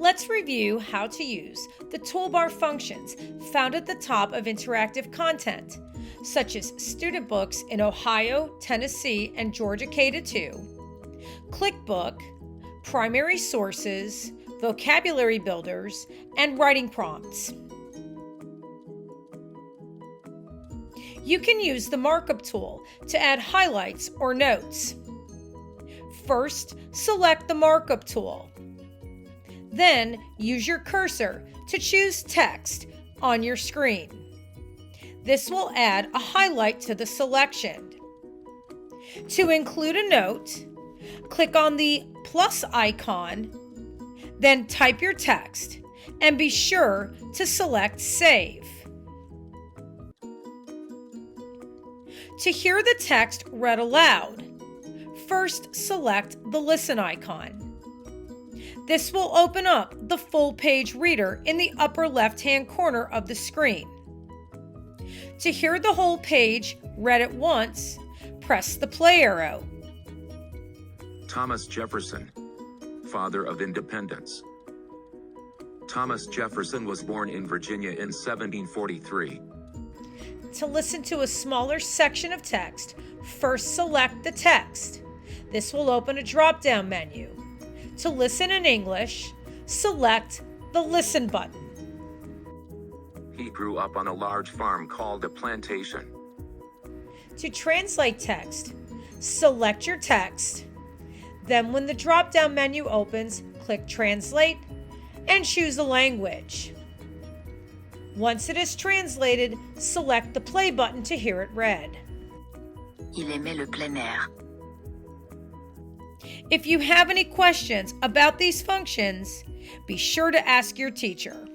Let's review how to use the toolbar functions found at the top of interactive content, such as student books in Ohio, Tennessee, and Georgia K-2, Clickbook, primary sources, vocabulary builders, and writing prompts. You can use the Markup tool to add highlights or notes. First, select the Markup tool. Then, use your cursor to choose text on your screen. This will add a highlight to the selection. To include a note, click on the plus icon, then type your text, and be sure to select Save. To hear the text read aloud, first select the Listen icon. This will open up the full page reader in the upper left-hand corner of the screen. To hear the whole page read at once, press the play arrow. Thomas Jefferson, father of independence. Thomas Jefferson was born in Virginia in 1743. To listen to a smaller section of text, first select the text. This will open a drop-down menu. To listen in English, select the Listen button. He grew up on a large farm called a plantation. To translate text, select your text. Then when the drop-down menu opens, click Translate and choose a language. Once it is translated, select the play button to hear it read. Il aimait le plein air. If you have any questions about these functions, be sure to ask your teacher.